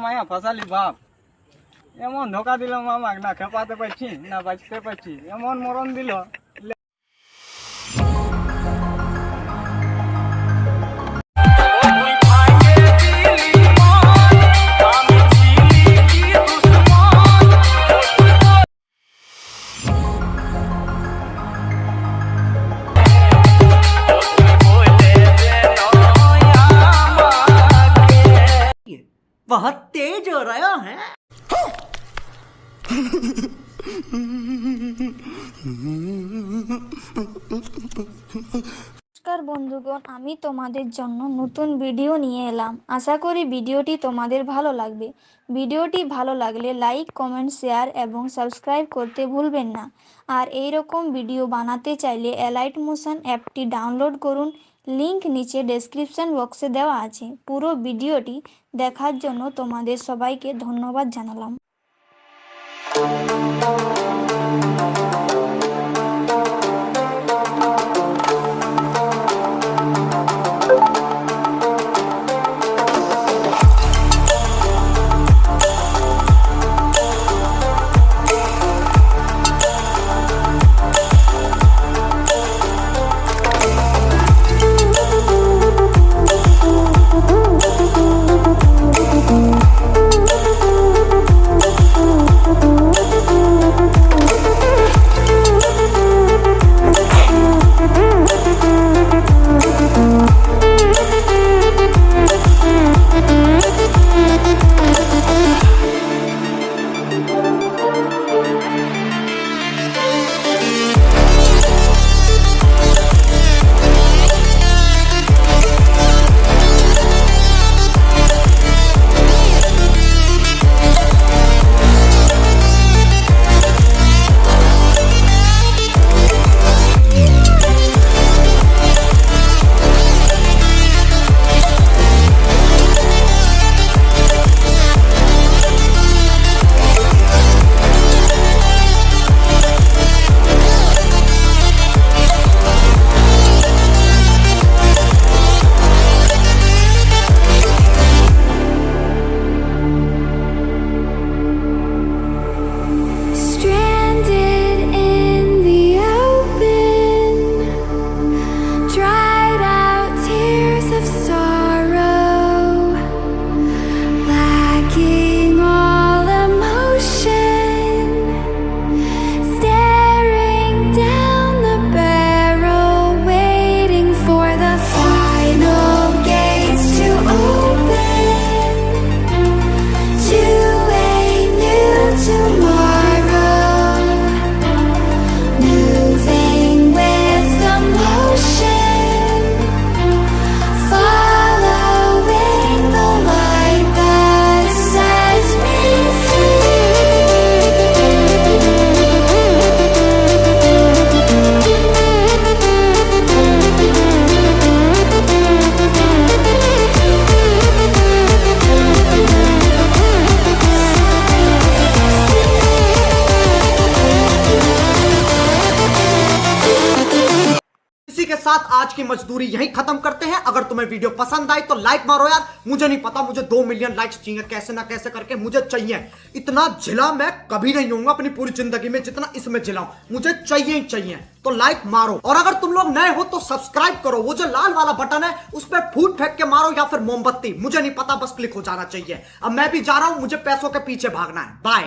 মায়া ফাঁসালি বাপ, এমন ধোকা দিল মামাক, না খেপাতে পারছি না বাঁচতে পারছি, এমন মরণ দিল। बहुत तेज हो रहा है। নমস্কার বন্ধুগণ, আমি তোমাদের জন্য নতুন ভিডিও নিয়ে এলাম। আশা করি ভিডিওটি তোমাদের ভালো লাগবে। ভিডিওটি ভালো লাগলে লাইক, কমেন্ট, শেয়ার এবং সাবস্ক্রাইব করতে ভুলবেন না। আর এই রকম ভিডিও বানাতে চাইলে অ্যালাইট মোশন অ্যাপটি ডাউনলোড করুন। লিংক নিচে ডেসক্রিপশন বক্সে দেওয়া আছে। পুরো ভিডিওটি দেখার জন্য তোমাদের সবাইকে ধন্যবাদ জানালাম। इसी के साथ आज की मजदूरी यहीं खत्म करते हैं। अगर तुम्हें वीडियो पसंद आई तो लाइक मारो यार। मुझे नहीं पता, मुझे 2 मिलियन लाइक्स चाहिए, कैसे ना कैसे करके मुझे चाहिए। इतना झिला मैं कभी नहीं होऊंगा अपनी पूरी जिंदगी में जितना इसमें झिलाऊं, मुझे चाहिए ही चाहिए। तो लाइक मारो, और अगर तुम लोग नए हो तो सब्सक्राइब करो। वो जो लाल वाला बटन है उस पर फूट फेंक के मारो या फिर मोमबत्ती, मुझे नहीं पता, बस क्लिक हो जाना चाहिए। अब मैं भी जा रहा हूं, मुझे पैसों के पीछे भागना है। बाय।